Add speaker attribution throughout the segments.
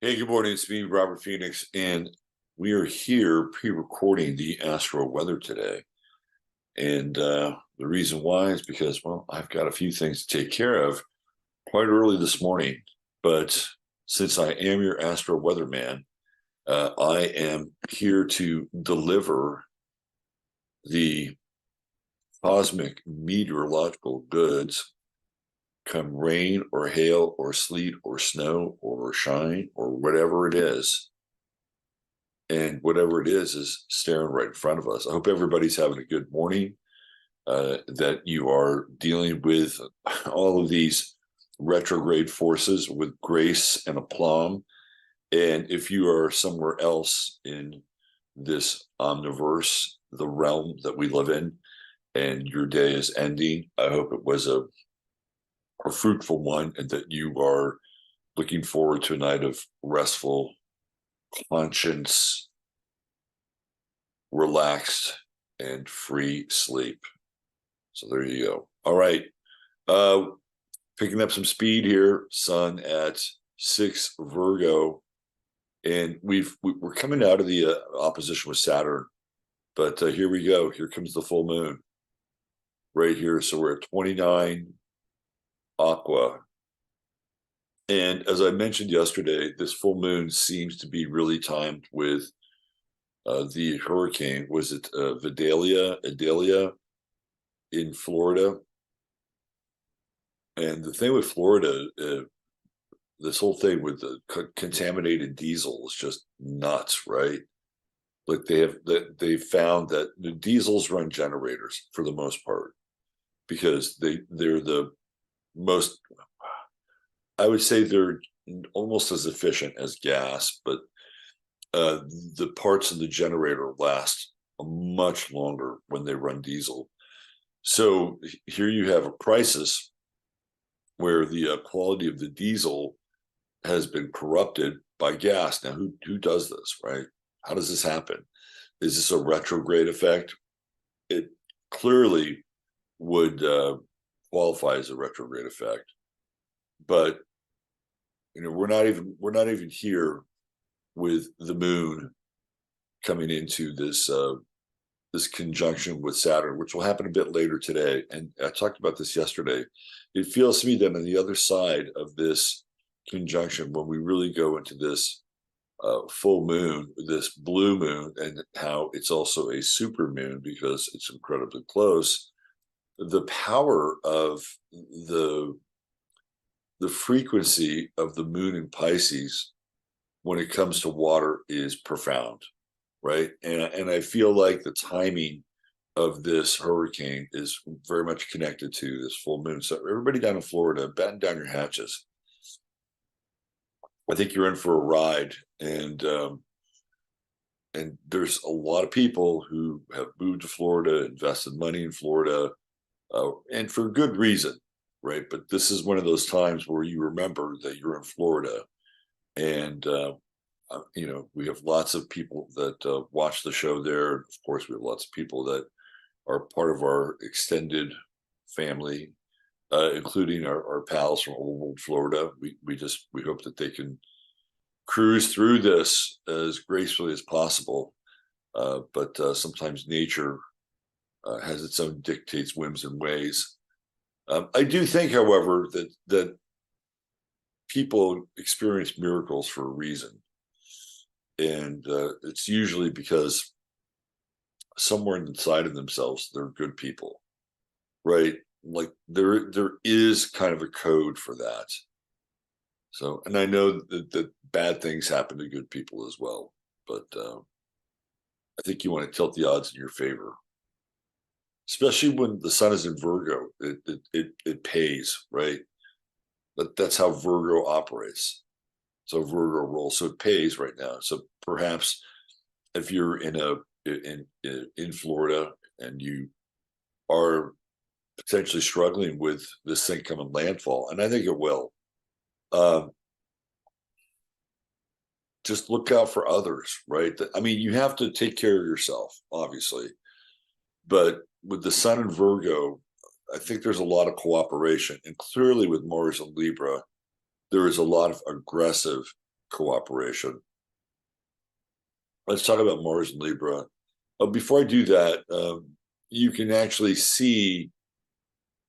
Speaker 1: Hey, good morning. It's me, Robert Phoenix, and we are here pre-recording the Astro Weather today. And the reason why is because, well, I've got a few things to take care of quite early this morning. But since I am your Astro Weatherman, I am here to deliver the cosmic meteorological goods, come rain or hail or sleet or snow or shine or whatever it is. And whatever it is staring right in front of us. I hope everybody's having a good morning, that you are dealing with all of these retrograde forces with grace and aplomb. And if you are somewhere else in this omniverse, the realm that we live in, and your day is ending, I hope it was a fruitful one and that you are looking forward to a night of restful conscience, relaxed, and free sleep. So there you go. All right. Uh, Picking up some speed here, sun at 6 Virgo. And we're coming out of the opposition with Saturn. But here we go. Here comes the full moon right here. So we're at 29 Aqua. And as I mentioned yesterday, this full moon seems to be really timed with the hurricane. Was it Idalia in Florida? And the thing with Florida, this whole thing with the contaminated diesel is just nuts, right? Like they found that the diesels run generators for the most part because they're the most. I would say they're almost as efficient as gas, but the parts of the generator last much longer when they run diesel. So here you have a crisis where the quality of the diesel has been corrupted by gas. Now, who does this, right? How does this happen? Is this a retrograde effect? It clearly would qualify as a retrograde effect, but we're not even here with the moon coming into this conjunction with Saturn, which will happen a bit later today. And I talked about this yesterday. It feels to me that on the other side of this conjunction, when we really go into this full moon, this blue moon, and how it's also a super moon because it's incredibly close, the power of the frequency of the moon in Pisces when it comes to water is profound, right? And I feel like the timing of this hurricane is very much connected to this full moon. So everybody down in Florida, batten down your hatches. I think you're in for a ride, and there's a lot of people who have moved to Florida, invested money in Florida, and for good reason, right? But this is one of those times where you remember that you're in Florida, and we have lots of people that watch the show there. Of course, we have lots of people that are part of our extended family, including our pals from old Florida. We hope that they can cruise through this as gracefully as possible. But sometimes nature has its own dictates, whims, and ways. I do think, however, that people experience miracles for a reason, and it's usually because somewhere inside of themselves they're good people, right? Like there is kind of a code for that. So, and I know that bad things happen to good people as well, but I think you want to tilt the odds in your favor, especially when the sun is in Virgo. It pays, right? But that's how Virgo operates. So Virgo rolls, so it pays right now. So perhaps if you're in Florida and you are potentially struggling with this thing coming landfall, and I think it will, just look out for others, right? I mean, you have to take care of yourself, obviously, but with the sun in Virgo, I think there's a lot of cooperation, and clearly with Mars and Libra, there is a lot of aggressive cooperation. Let's talk about Mars and Libra. Before I do that, you can actually see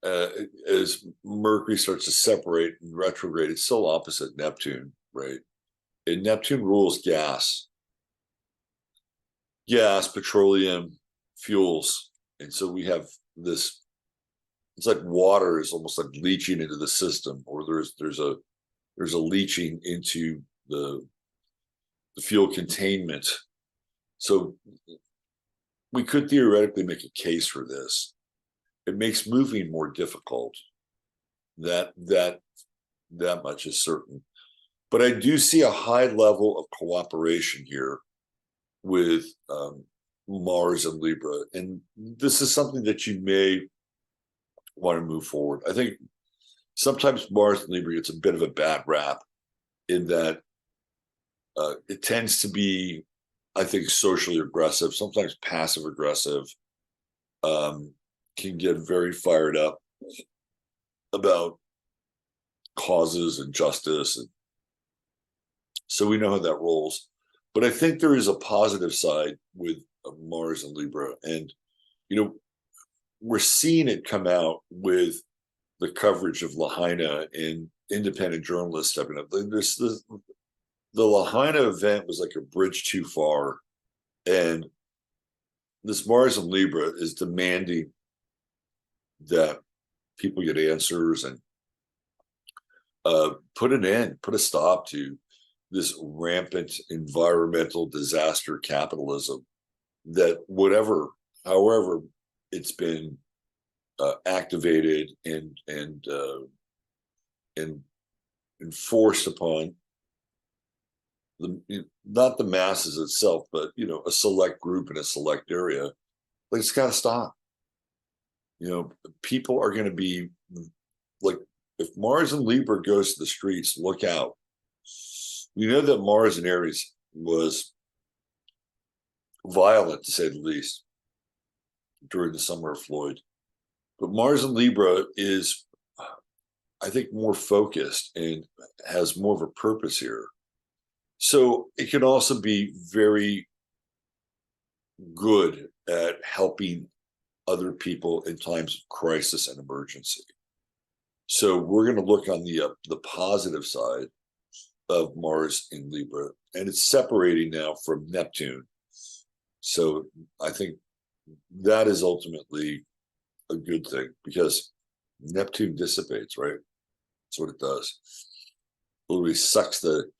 Speaker 1: as Mercury starts to separate and retrograde, it's still opposite Neptune, right? And Neptune rules gas, petroleum, fuels. And so we have this, it's like water is almost like leaching into the system, or there's a leaching into the fuel containment. So we could theoretically make a case for this. It makes moving more difficult. That much is certain. But I do see a high level of cooperation here with Mars and Libra, and this is something that you may want to move forward. I think sometimes Mars and Libra gets a bit of a bad rap in that it tends to be, I think, socially aggressive, sometimes passive aggressive, can get very fired up about causes and justice. And so we know how that rolls. But I think there is a positive side with Mars and Libra. And, we're seeing it come out with the coverage of Lahaina and independent journalists stepping up. The Lahaina event was like a bridge too far. And this Mars and Libra is demanding that people get answers and put an end, put a stop to this rampant environmental disaster capitalism that however it's been activated and enforced upon not the masses itself, but a select group in a select area. Like, it's got to stop. People are going to be like, if Mars and Libra goes to the streets, look out. We know that Mars in Aries was violent, to say the least, during the summer of Floyd. But Mars in Libra is, I think, more focused and has more of a purpose here. So it can also be very good at helping other people in times of crisis and emergency. So we're going to look on the positive side of Mars in Libra, and it's separating now from Neptune. So I think that is ultimately a good thing, because Neptune dissipates, right? That's what it does. It literally sucks the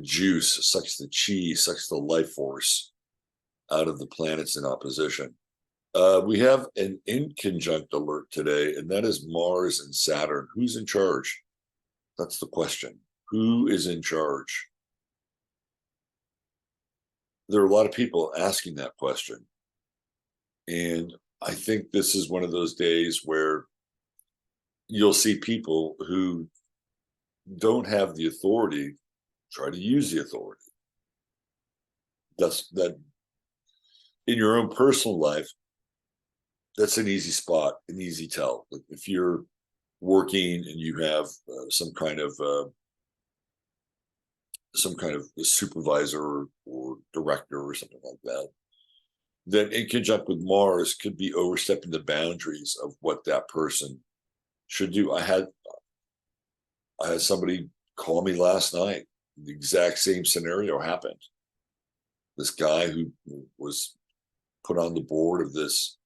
Speaker 1: juice, sucks the chi, sucks the life force out of the planets in opposition. We have an inconjunct alert today, and that is Mars and Saturn. Who's in charge? That's the question. Who is in charge? There are a lot of people asking that question. And I think this is one of those days where you'll see people who don't have the authority try to use the authority. That in your own personal life, that's an easy spot, an easy tell. Like, if you're working and you have some kind of supervisor or director or something like that, then in conjunct with Mars could be overstepping the boundaries of what that person should do. I had somebody call me last night. The exact same scenario happened. This guy who was put on the board of this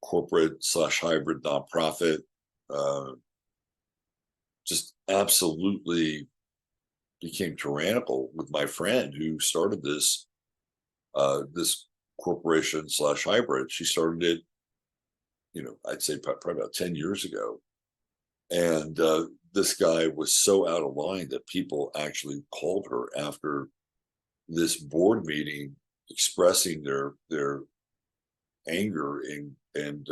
Speaker 1: corporate/hybrid nonprofit just absolutely became tyrannical with my friend who started this corporation/hybrid. She started it, I'd say probably about 10 years ago. And this guy was so out of line that people actually called her after this board meeting, expressing their anger and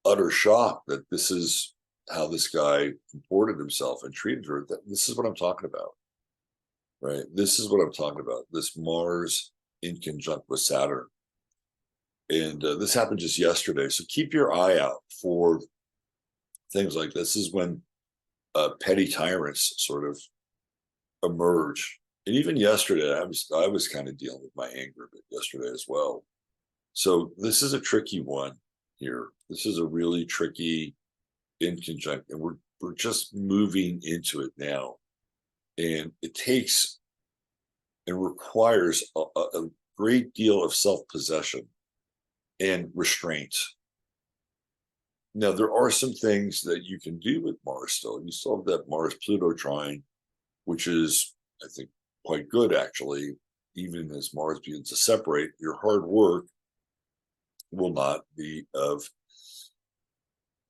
Speaker 1: utter shock that this is how this guy comported himself and treated her. This is what I'm talking about, right? This is what I'm talking about. This Mars in conjunct with Saturn. And this happened just yesterday. So keep your eye out for things like this. This is when petty tyrants sort of emerge. And even yesterday, I was kind of dealing with my anger a bit yesterday as well. So this is a tricky one here. This is a really tricky in conjunct, and we're just moving into it now. And it takes and requires a great deal of self-possession and restraint. Now, there are some things that you can do with Mars still. You still have that Mars-Pluto trine, which is, I think, quite good, actually. Even as Mars begins to separate, your hard work will not be of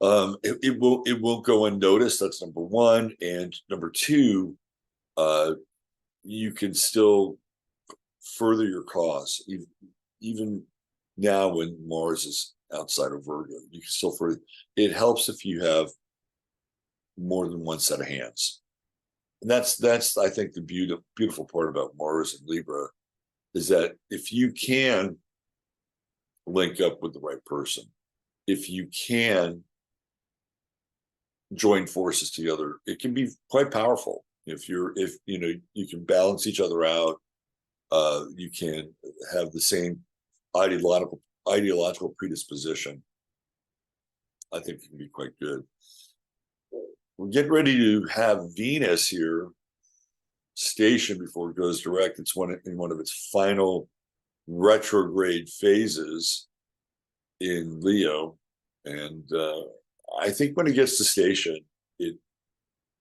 Speaker 1: it will go unnoticed. That's number one. And number two, you can still further your cause. Even now when Mars is outside of Virgo, you can still further. It helps if you have more than one set of hands. And that's I think the beautiful part about Mars and Libra is that if you can link up with the right person, if you can join forces together, it can be quite powerful. If you know, you can balance each other out, you can have the same ideological predisposition. I think it can be quite good. We're getting ready to have Venus here station before it goes direct. It's in one of its final retrograde phases in Leo, and I think when it gets to station, it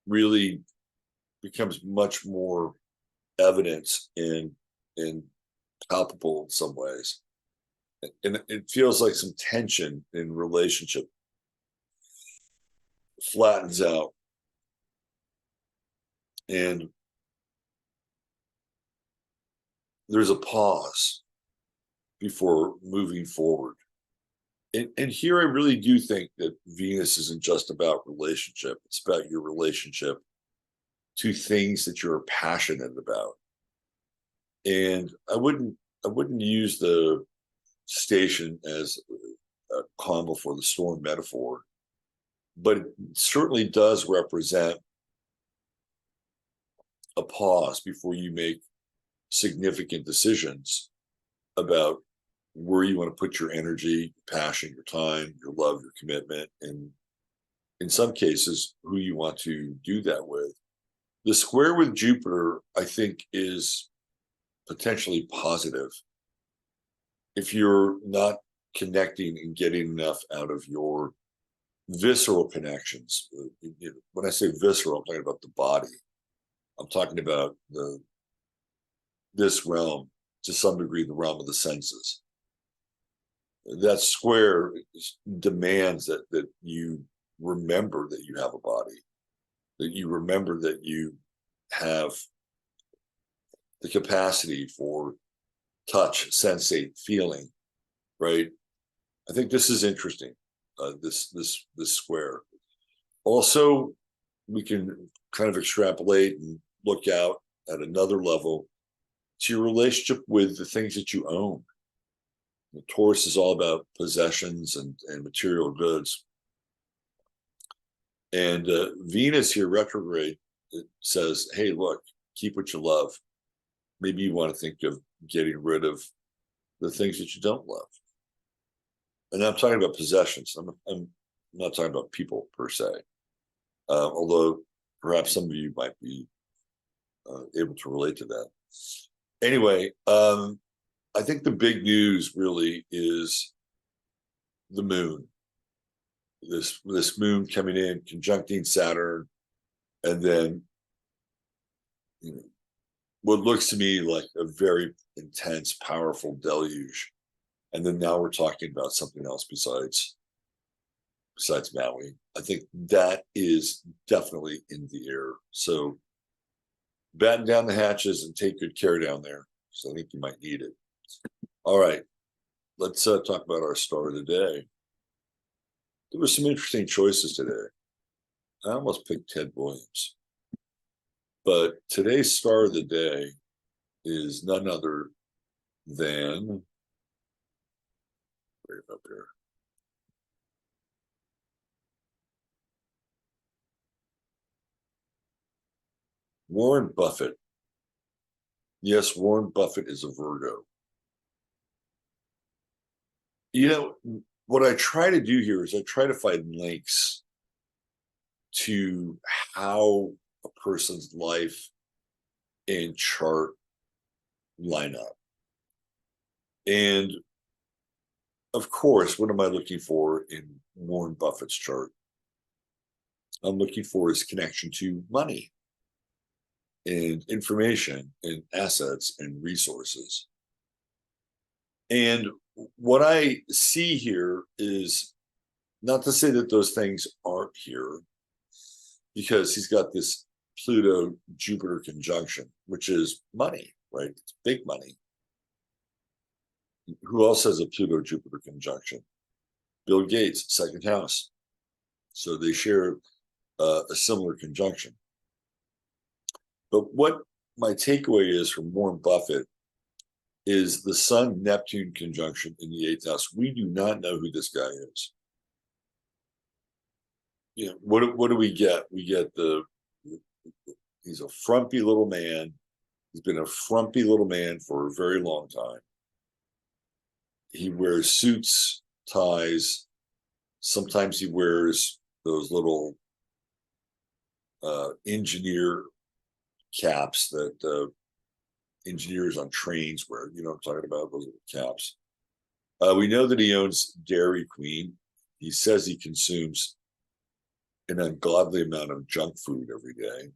Speaker 1: really becomes much more evident and palpable in some ways, and it feels like some tension in relationship flattens out, and there's a pause before moving forward. And here I really do think that Venus isn't just about relationship. It's about your relationship to things that you're passionate about. And I wouldn't use the station as a calm before the storm metaphor, but it certainly does represent a pause before you make significant decisions about where you want to put your energy, your passion, your time, your love, your commitment, and in some cases, who you want to do that with. The square with Jupiter, I think, is potentially positive. If you're not connecting and getting enough out of your visceral connections, when I say visceral, I'm talking about the body. I'm talking about this realm, to some degree, the realm of the senses. That square demands that you remember that you have a body, that you remember that you have the capacity for touch, sensate, feeling, right? I think this is interesting, this square. Also, we can kind of extrapolate and look out at another level to your relationship with the things that you own. The Taurus is all about possessions and material goods. And Venus here retrograde, it says, hey, look, keep what you love. Maybe you want to think of getting rid of the things that you don't love. And I'm talking about possessions. I'm not talking about people per se, although perhaps some of you might be able to relate to that. Anyway, I think the big news really is the moon. This moon coming in, conjuncting Saturn, and then what looks to me like a very intense, powerful deluge. And then now we're talking about something else besides Maui. I think that is definitely in the air. So batten down the hatches and take good care down there. So I think you might need it. All right, let's talk about our star of the day. There were some interesting choices today. I almost picked Ted Williams. But today's star of the day is none other than, right up here, Warren Buffett. Yes, Warren Buffett is a Virgo. What I try to do here is I try to find links to how a person's life and chart line up. And of course, what am I looking for in Warren Buffett's chart? I'm looking for his connection to money and information and assets and resources. And what I see here is not to say that those things aren't here, because he's got this Pluto Jupiter conjunction, which is money, right? It's big money. Who else has a Pluto Jupiter conjunction? Bill Gates, second house. So they share a similar conjunction. But what my takeaway is from Warren Buffett is the Sun Neptune conjunction in the eighth house. We do not know who this guy is. What do we get? We get he's a frumpy little man. He's been a frumpy little man for a very long time. He wears suits, ties. Sometimes he wears those little engineer caps that engineers on trains wear. You know what I'm talking about? Those little caps. We know that he owns Dairy Queen. He says he consumes an ungodly amount of junk food every day.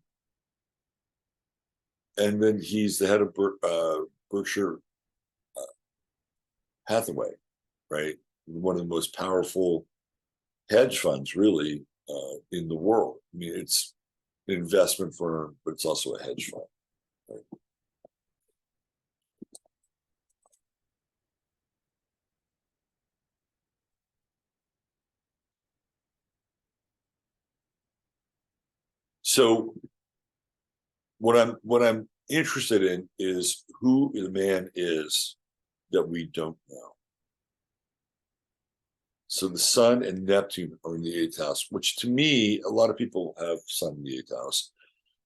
Speaker 1: And then he's the head of Berkshire Hathaway, right? One of the most powerful hedge funds, really, in the world. I mean, it's an investment firm, but it's also a hedge fund. Right? So what I'm interested in is who the man is that we don't know. So the Sun and Neptune are in the eighth house, which to me, a lot of people have Sun in the eighth house.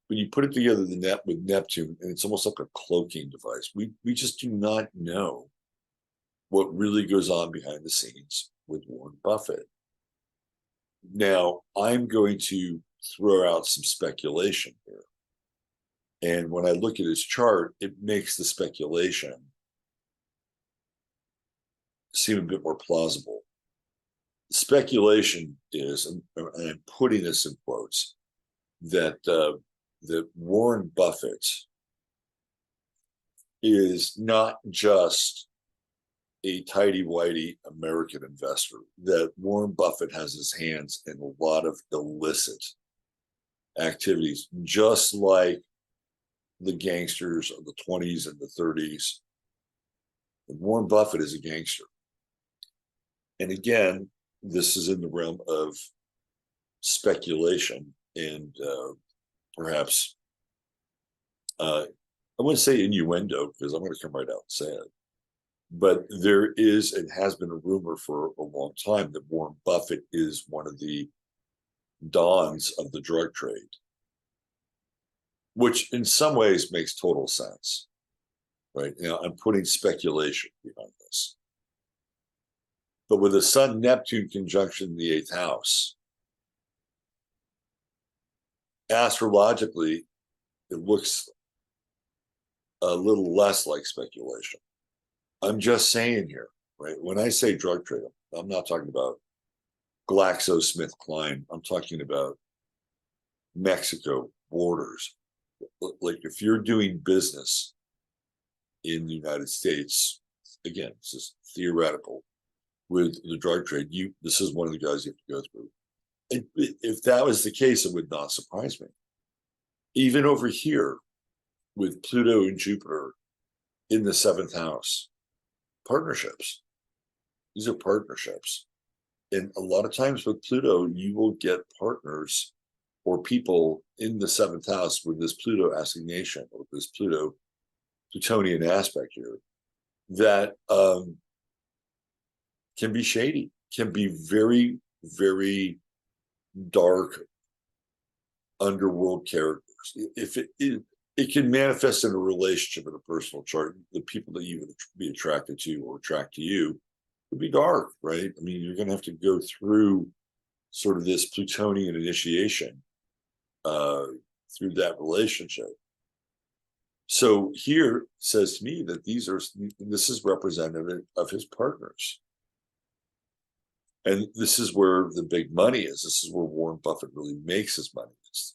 Speaker 1: When you put it together with Neptune, and it's almost like a cloaking device. We just do not know what really goes on behind the scenes with Warren Buffett. Now, I'm going to throw out some speculation here. And when I look at his chart, it makes the speculation seem a bit more plausible. Speculation is, and I'm putting this in quotes, that Warren Buffett is not just a tighty-whitey American investor, that Warren Buffett has his hands in a lot of illicit activities, just like the gangsters of the 20s and the 30s. And Warren Buffett is a gangster. And again, this is in the realm of speculation and perhaps, I wouldn't say innuendo, because I'm going to come right out and say it. But there is and has been a rumor for a long time that Warren Buffett is one of the dons of the drug trade, which in some ways makes total sense, right? I'm putting speculation behind this. But with a Sun-Neptune conjunction in the eighth house, astrologically, it looks a little less like speculation. I'm just saying here, right? When I say drug trade, I'm not talking about GlaxoSmithKline. I'm talking about Mexico borders. Like if you're doing business in the United States, again, this is theoretical, with the drug trade, this is one of the guys you have to go through. If that was the case, it would not surprise me. Even over here with Pluto and Jupiter in the seventh house, partnerships. These are partnerships. And a lot of times with Pluto, you will get partners or people in the seventh house with this Pluto assignation or this Plutonian aspect here that can be shady, can be very, very dark underworld characters. If it is, it can manifest in a relationship in a personal chart. The people that you would be attracted to or attract to you would be dark, right? I mean, you're going to have to go through sort of this Plutonian initiation uh, through that relationship. So here it says to me that this is representative of his partners. And this is where the big money is. This is where Warren Buffett really makes his money.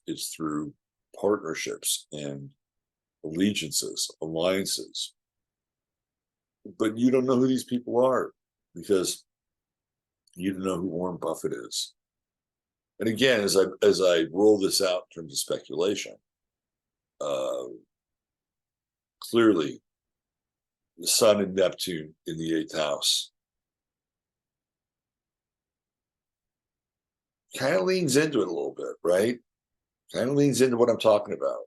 Speaker 1: It's through partnerships and allegiances, alliances. But you don't know who these people are because you don't know who Warren Buffett is. And again, as I roll this out in terms of speculation, clearly the Sun and Neptune in the 8th house kind of leans into it a little bit, right? Kind of leans into what I'm talking about.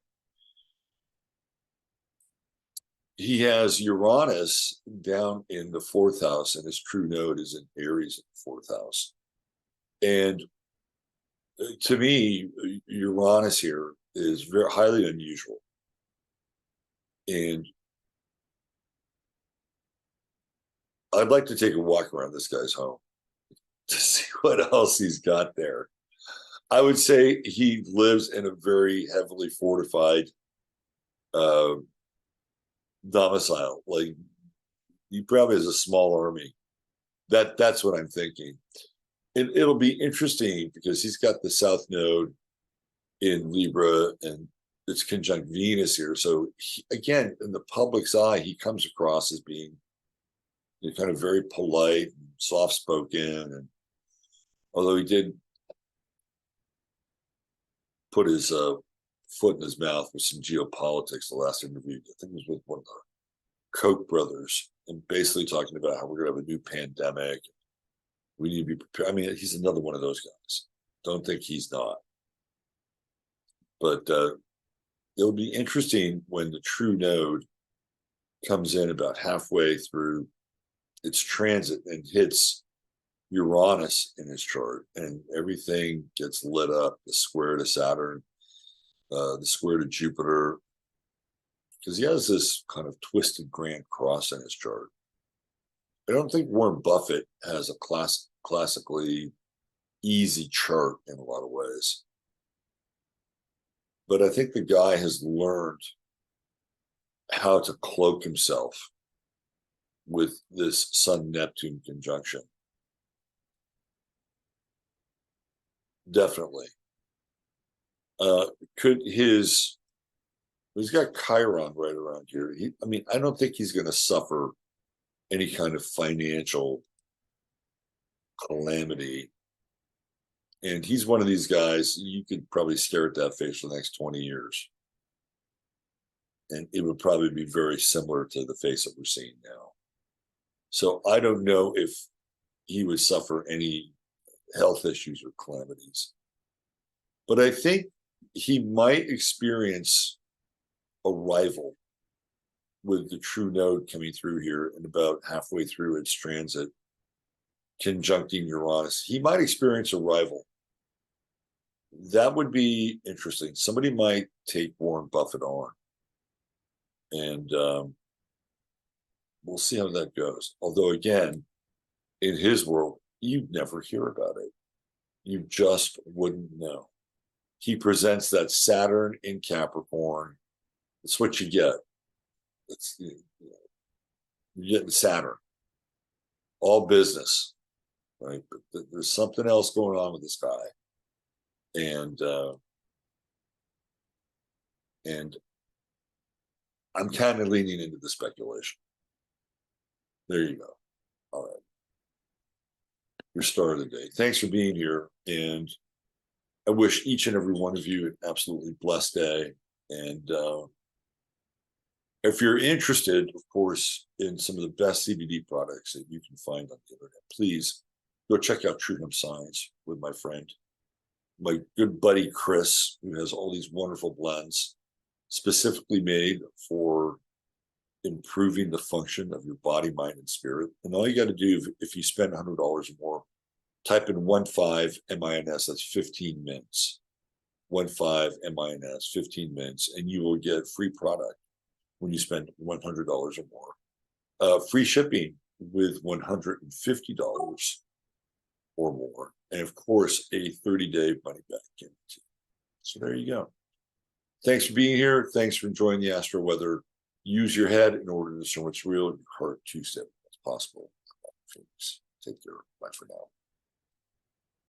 Speaker 1: He has Uranus down in the 4th house, and his true node is in Aries in the 4th house. And to me, Uranus here is very highly unusual. And I'd like to take a walk around this guy's home to see what else he's got there. I would say he lives in a very heavily fortified domicile. Like, he probably has a small army. That's what I'm thinking. It'll be interesting because he's got the South Node in Libra and it's conjunct Venus here. So again, in the public's eye, he comes across as being kind of very polite and soft-spoken. And although he did put his foot in his mouth with some geopolitics the last interview, I think it was with one of the Koch brothers, and basically talking about how we're going to have a new pandemic. We need to be prepared. I mean, he's another one of those guys. Don't think he's not. But it'll be interesting when the true node comes in about halfway through its transit and hits Uranus in his chart, and everything gets lit up. The square to Saturn, the square to Jupiter, because he has this kind of twisted grand cross in his chart. I don't think Warren Buffett has a classically easy chart in a lot of ways. But I think the guy has learned how to cloak himself with this Sun-Neptune conjunction. Definitely. He's got Chiron right around here. I don't think he's going to suffer any kind of financial calamity. And he's one of these guys, you could probably stare at that face for the next 20 years. And it would probably be very similar to the face that we're seeing now. So I don't know if he would suffer any health issues or calamities. But I think he might experience a rival with the true node coming through here and about halfway through its transit, conjuncting Uranus. He might experience a rival. That would be interesting. Somebody might take Warren Buffett on. And we'll see how that goes. Although, again, in his world, you'd never hear about it. You just wouldn't know. He presents that Saturn in Capricorn. That's what you get. You're getting Saturn. All business, right? But there's something else going on with this guy. And I'm kind of leaning into the speculation. There you go. All right. Your star of the day. Thanks for being here. And I wish each and every one of you an absolutely blessed day. And if you're interested, of course, in some of the best CBD products that you can find on the internet, please go check out True Hemp Science with my friend, my good buddy Chris, who has all these wonderful blends specifically made for improving the function of your body, mind, and spirit. And all you got to do, if you spend $100 or more, type in 15 MINS, that's 15 minutes. 15 15 minutes, and you will get free product when you spend $100 or more. Free shipping with $150 or more, and of course, a 30-day money-back guarantee. So there you go. Thanks for being here. Thanks for enjoying the Astro Weather. Use your head in order to discern what's real, and your heart to step what's possible. Take care. Bye for now.